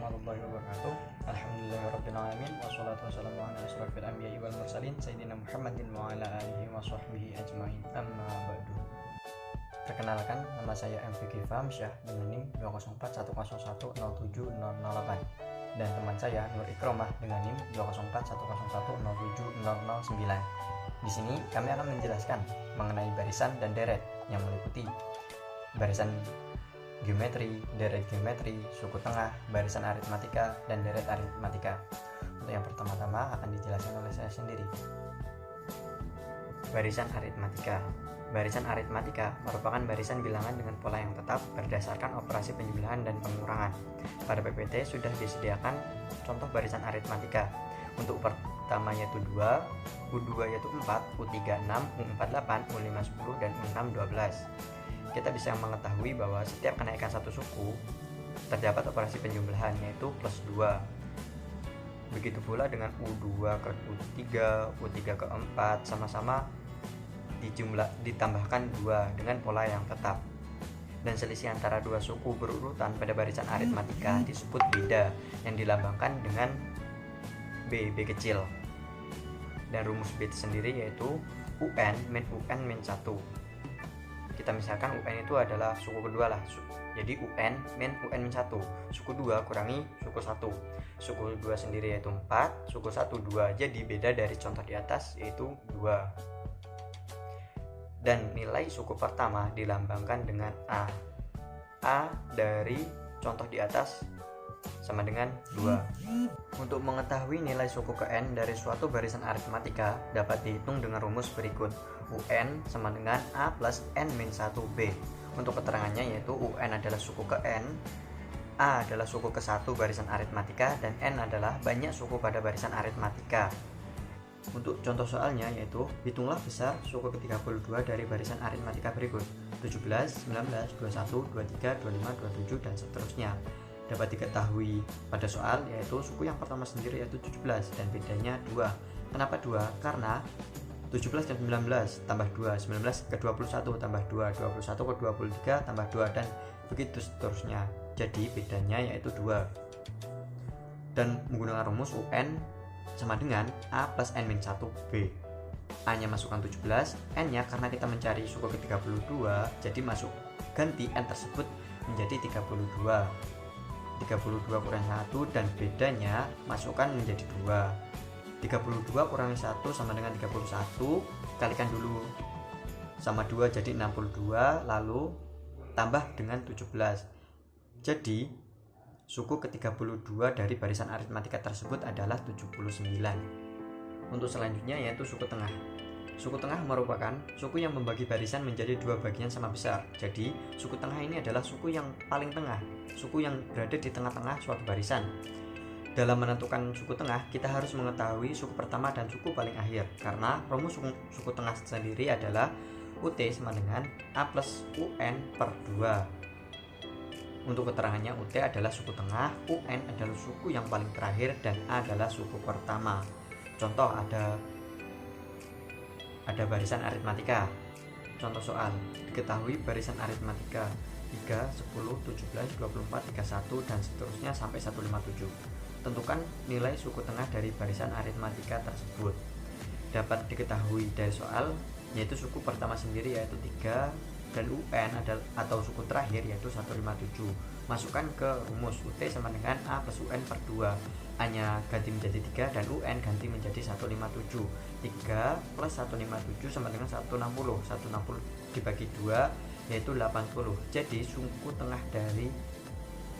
warahmatullahi wabarakatuh. Alhamdulillahirrabbilalamin. Wassalatu wassalamu ala asyrafil anbiya'i wal mursalin Sayyidina Muhammadin wa ala alihi wa sahbihi ajma'in. Amma ba'du. Perkenalkan, nama saya MVG Famsyah dengan NIM 20410107008 dan teman saya Nur Ikromah dengan NIM 20410107009. Di sini kami akan menjelaskan mengenai barisan dan deret yang meliputi barisan geometri, deret geometri, suku tengah, barisan aritmatika, dan deret aritmatika. Untuk yang pertama-tama akan dijelaskan oleh saya sendiri. Barisan aritmatika. Barisan aritmatika merupakan barisan bilangan dengan pola yang tetap berdasarkan operasi penjumlahan dan pengurangan. Pada PPT sudah disediakan contoh barisan aritmatika. Untuk pertama yaitu 2, U2 yaitu 4, U3 6, U4 8, U5 10, dan U6 12. Kita bisa mengetahui bahwa setiap kenaikan satu suku terdapat operasi penjumlahan yaitu plus 2. Begitu pula dengan U2 ke U3, U3 ke 4 sama-sama ditambahkan 2 dengan pola yang tetap. Dan selisih antara dua suku berurutan pada barisan aritmatika disebut beda yang dilambangkan dengan B kecil. Dan rumus B sendiri yaitu UN min 1. Kita misalkan UN itu adalah suku kedua lah, jadi UN min UN min 1, suku 2 kurangi suku 1, suku 2 sendiri yaitu 4, suku 1 2, jadi beda dari contoh di atas yaitu 2. Dan nilai suku pertama dilambangkan dengan A dari contoh di atas sama dengan 2. Untuk mengetahui nilai suku ke N dari suatu barisan aritmatika dapat dihitung dengan rumus berikut. UN sama dengan A plus N min 1B. Untuk keterangannya yaitu UN adalah suku ke N, A adalah suku ke 1 barisan aritmatika, dan N adalah banyak suku pada barisan aritmatika. Untuk contoh soalnya yaitu hitunglah besar suku ke-32 dari barisan aritmatika berikut: 17, 19, 21, 23, 25, 27, dan seterusnya. Dapat diketahui pada soal yaitu suku yang pertama sendiri yaitu 17 dan bedanya 2. Kenapa 2? Karena 17 dan 19 tambah 2, 19 ke 21 tambah 2, 21 ke 23 tambah 2, dan begitu seterusnya. Jadi bedanya yaitu 2. Dan menggunakan rumus UN sama dengan A plus N min 1B. A nya masukkan 17, N nya karena kita mencari suku ke-32, jadi ganti N tersebut menjadi 32. 32 kurangi 1 dan bedanya masukkan menjadi 2. 32 kurangi 1 sama dengan 31, kalikan dulu sama 2 jadi 62, lalu tambah dengan 17. Jadi suku ke-32 dari barisan aritmatika tersebut adalah 79. Untuk selanjutnya yaitu suku tengah. Suku tengah merupakan suku yang membagi barisan menjadi dua bagian sama besar. Jadi suku tengah ini adalah suku yang paling tengah, suku yang berada di tengah-tengah suatu barisan. Dalam menentukan suku tengah, kita harus mengetahui suku pertama dan suku paling akhir, karena rumus suku tengah sendiri adalah UT sama dengan A plus UN per 2. Untuk keterangannya, UT adalah suku tengah, UN adalah suku yang paling terakhir, dan A adalah suku pertama. Contoh ada barisan aritmatika. Contoh soal, diketahui barisan aritmatika 3, 10, 17, 24, 31, dan seterusnya sampai 157. Tentukan nilai suku tengah dari barisan aritmatika tersebut. Dapat diketahui dari soal, yaitu suku pertama sendiri yaitu 3, dan UN atau suku terakhir yaitu 157. Masukkan ke rumus UT sama dengan A plus UN per 2. A nya ganti menjadi 3 dan UN ganti menjadi 157. 3 plus 157 sama dengan 160. 160 dibagi 2 yaitu 80. Jadi suku tengah dari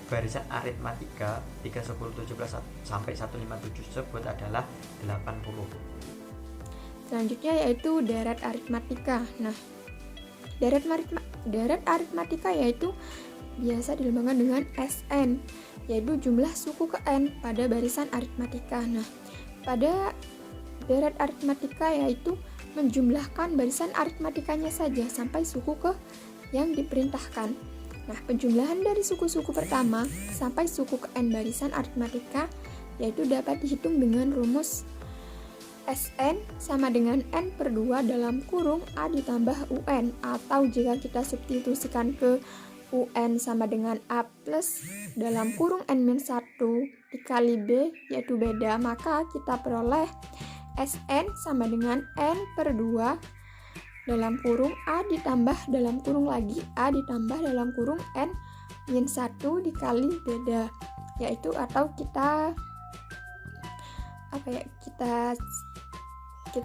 barisan aritmatika 3, 10, 17 sampai 157 tersebut adalah 80. Selanjutnya yaitu deret aritmatika. Nah, deret aritmatika yaitu biasa dilambangkan dengan SN, yaitu jumlah suku ke N pada barisan aritmatika. Nah, pada deret aritmatika yaitu menjumlahkan barisan aritmatikanya saja sampai suku ke yang diperintahkan. Nah, penjumlahan dari suku-suku pertama sampai suku ke N barisan aritmatika yaitu dapat dihitung dengan rumus SN sama dengan N per 2 dalam kurung A ditambah UN, atau jika kita substitusikan ke UN sama dengan A plus dalam kurung N-1 dikali B yaitu beda, maka kita peroleh SN sama dengan N per 2 dalam kurung A ditambah dalam kurung lagi A ditambah dalam kurung N-1 dikali beda, yaitu atau kita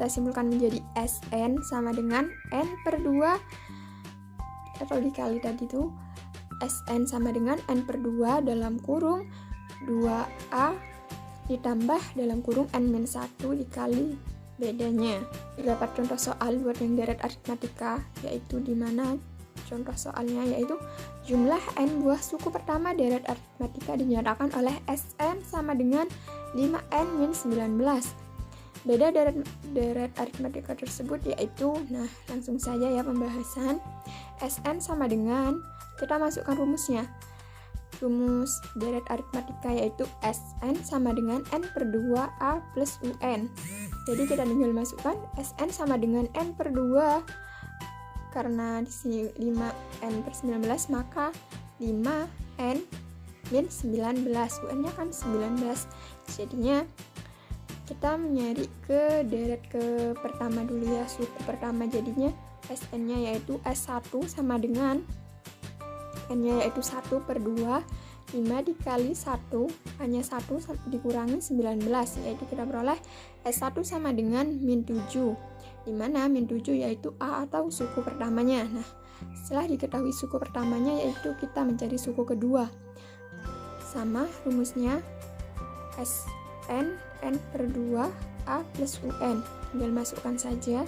simpulkan menjadi SN sama dengan N per 2 atau dikali tadi itu SN sama dengan N per 2 dalam kurung 2A ditambah dalam kurung N-1 dikali bedanya. Dapat contoh soal buat yang deret aritmatika, yaitu dimana contoh soalnya yaitu jumlah N buah suku pertama deret aritmatika dinyatakan oleh SN sama dengan 5N-19. Beda deret aritmatika tersebut yaitu, nah langsung saja ya pembahasan. SN sama dengan, kita masukkan rumusnya. Rumus deret aritmatika yaitu SN sama dengan N per 2A plus UN. Jadi kita tinggal masukkan SN sama dengan N per 2. Karena di sini 5N per 19, maka 5N min 19. UN-nya kan 19. Jadinya kita mencari ke deret ke pertama dulu ya, suku pertama. Jadinya SN-nya yaitu S1 sama dengan N-nya yaitu 1 per 2, 5 dikali 1, hanya 1 dikurangi 19, yaitu kita peroleh S1 sama dengan min 7, dimana min 7 yaitu A atau suku pertamanya. Nah, setelah diketahui suku pertamanya, yaitu kita mencari suku kedua. Sama rumusnya SN N per 2 A plus UN, tinggal masukkan saja.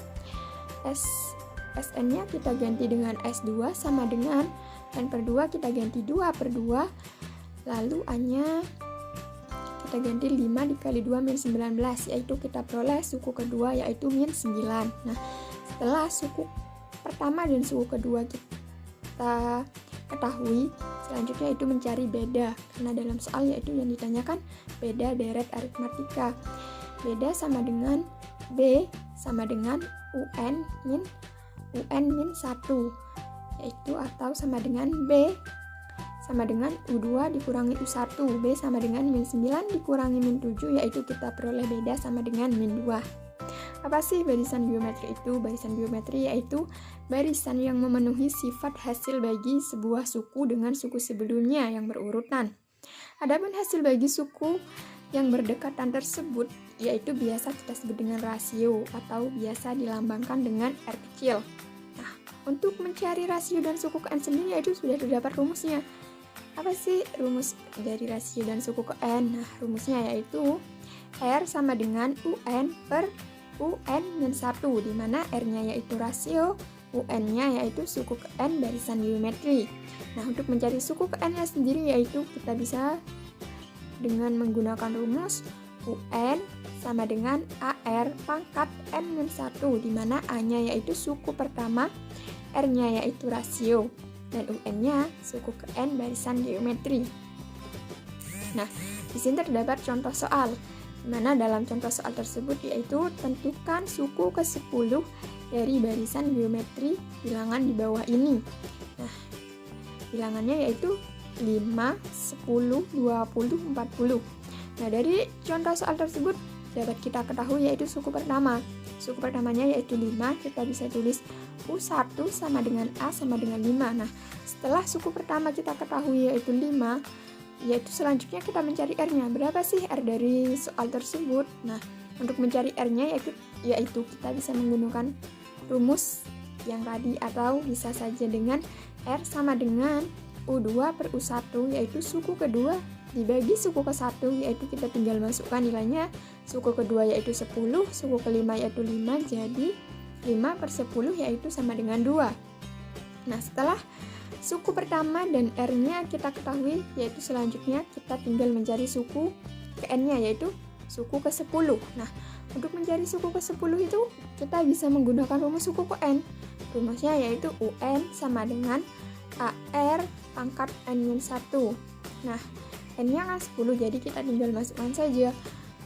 SN-nya kita ganti dengan S2 sama dengan N per 2 kita ganti 2 per 2, lalu A-nya kita ganti 5 dikali 2 min 19, yaitu kita peroleh suku kedua yaitu min 9. Nah, setelah suku pertama dan suku kedua kita ketahui, selanjutnya itu mencari beda, karena dalam soal yaitu yang ditanyakan beda deret aritmatika. Beda sama dengan B sama dengan UN min 1, yaitu atau sama dengan B sama dengan U2 dikurangi U1, B sama dengan min 9 dikurangi min 7, yaitu kita peroleh beda sama dengan min 2. Apa sih barisan geometri itu? Barisan geometri yaitu barisan yang memenuhi sifat hasil bagi sebuah suku dengan suku sebelumnya yang berurutan. Adapun hasil bagi suku yang berdekatan tersebut yaitu biasa kita sebut dengan rasio atau biasa dilambangkan dengan R kecil. Nah, untuk mencari rasio dan suku ke N sendiri yaitu sudah terdapat rumusnya. Apa sih rumus dari rasio dan suku ke N? Nah, rumusnya yaitu R sama dengan UN per UN-1, di mana R-nya yaitu rasio, UN-nya yaitu suku ke N barisan geometri. Nah, untuk mencari suku ke N-nya sendiri yaitu kita bisa dengan menggunakan rumus UN sama dengan AR pangkat N-1, di mana A-nya yaitu suku pertama, R-nya yaitu rasio, dan UN-nya suku ke N barisan geometri. Nah, di sini terdapat contoh soal, di mana dalam contoh soal tersebut yaitu tentukan suku ke-10 dari barisan geometri bilangan di bawah ini. Nah, bilangannya yaitu 5, 10, 20, 40. Nah, dari contoh soal tersebut dapat kita ketahui yaitu suku pertama. Suku pertamanya yaitu 5, kita bisa tulis U1 sama dengan A sama dengan 5. Nah, setelah suku pertama kita ketahui yaitu 5, yaitu selanjutnya kita mencari R-nya. Berapa sih R dari soal tersebut? Nah, untuk mencari R-nya yaitu kita bisa menggunakan rumus yang tadi atau bisa saja dengan R sama dengan U2 per U1, yaitu suku kedua dibagi suku ke-1, yaitu kita tinggal masukkan nilainya. Suku kedua yaitu 10, suku kelima yaitu 5, jadi 5 per 10 yaitu sama dengan 2. Nah, setelah suku pertama dan R-nya kita ketahui, yaitu selanjutnya kita tinggal mencari suku ke N-nya, yaitu suku ke-10. Nah, untuk mencari suku ke-10 itu kita bisa menggunakan rumus suku ke N. Rumusnya yaitu UN sama dengan AR pangkat N-1. Nah, N-nya kan 10, jadi kita tinggal masukkan saja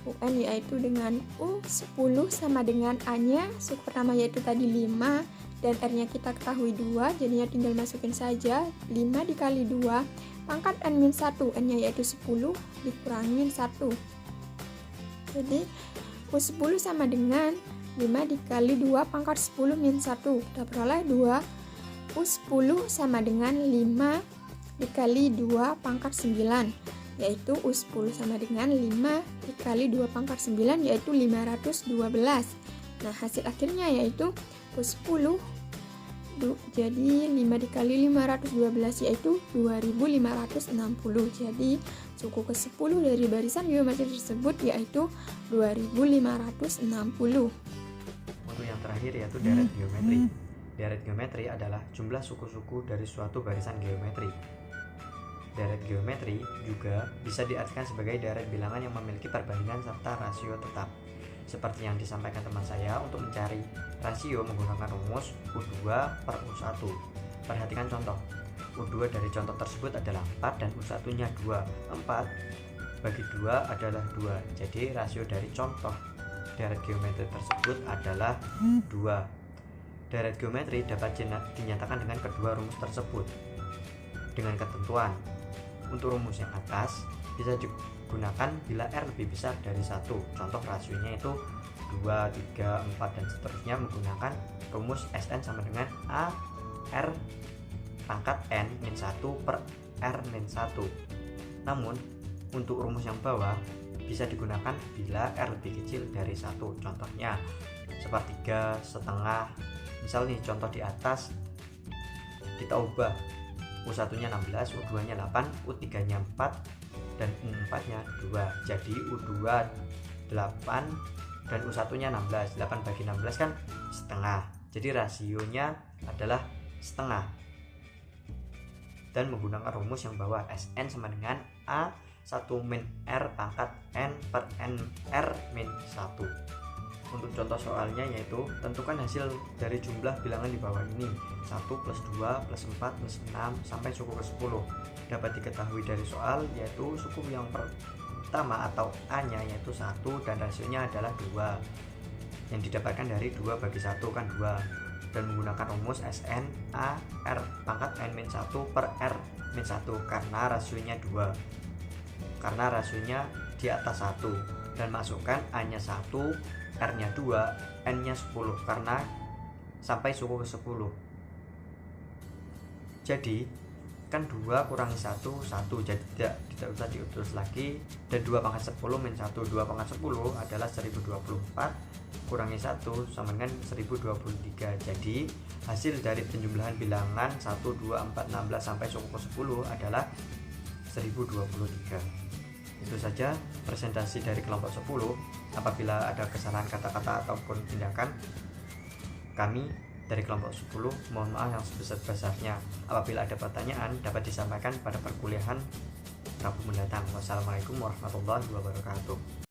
UN yaitu dengan U10 sama dengan A-nya, suku pertama yaitu tadi 5, dan R-nya kita ketahui 2, jadinya tinggal masukin saja 5 dikali 2 pangkat N-1, N-nya yaitu 10 dikurangin 1. Jadi U10 sama dengan 5 dikali 2 pangkat 10 min 1. Kita peroleh 2 U10 sama dengan 5 dikali 2 pangkat 9, yaitu U10 sama dengan 5 dikali 2 pangkat 9, yaitu 512. Nah, hasil akhirnya yaitu U10, jadi 5 dikali 512 yaitu 2560. Jadi suku ke-10 dari barisan geometri tersebut yaitu 2560. Untuk yang terakhir yaitu deret geometri. Deret geometri adalah jumlah suku-suku dari suatu barisan geometri. Deret geometri juga bisa diartikan sebagai deret bilangan yang memiliki perbandingan serta rasio tetap. Seperti yang disampaikan teman saya, untuk mencari rasio menggunakan rumus U2 per U1. Perhatikan contoh. U2 dari contoh tersebut adalah 4 dan U1 nya 2. 4 bagi 2 adalah 2. Jadi rasio dari contoh deret geometri tersebut adalah 2. Deret geometri dapat dinyatakan dengan kedua rumus tersebut dengan ketentuan. Untuk rumus yang atas bisa digunakan bila R lebih besar dari 1. Contoh rasionya itu 2, 3, 4 dan seterusnya menggunakan rumus Sn sama dengan A R pangkat N min 1 per R min 1. Namun untuk rumus yang bawah bisa digunakan bila R lebih kecil dari 1. Contohnya sepertiga, setengah. Misal nih contoh di atas kita ubah, U1 nya 16, U2 nya 8, U3 nya 4 dan U4 nya 2. Jadi U2 8 dan U1 nya 16. 8 bagi 16 kan setengah. Jadi rasionya adalah setengah. Dan menggunakan rumus yang bawah, Sn sama dengan A 1 min R pangkat N per N R min 1. Untuk contoh soalnya yaitu tentukan hasil dari jumlah bilangan di bawah ini, 1 plus 2 plus 4 plus 6 sampai suku ke-10. Dapat diketahui dari soal yaitu suku yang pertama atau A nya yaitu 1 dan rasionya adalah 2, yang didapatkan dari 2 bagi 1 kan 2, dan menggunakan rumus Sn A R pangkat N min 1 per R min 1 karena rasionya 2, karena rasionya di atas 1, dan masukkan A nya 1, R nya 2, N nya 10 karena sampai suku ke-10. Jadi kan 2 kurangi 1, 1, jadi tidak usah diutus lagi, dan 2 pangkat 10 min 1, 2 pangkat 10 adalah 1024 kurangi 1 sama dengan 1023. Jadi hasil dari penjumlahan bilangan 1, 2, 4, 16 sampai suku ke-10 adalah 1023. Itu saja presentasi dari kelompok 10. Apabila ada kesalahan kata-kata ataupun tindakan, kami dari kelompok 10 mohon maaf yang sebesar-besarnya. Apabila ada pertanyaan dapat disampaikan pada perkuliahan Rabu mendatang. Wassalamualaikum warahmatullahi wabarakatuh.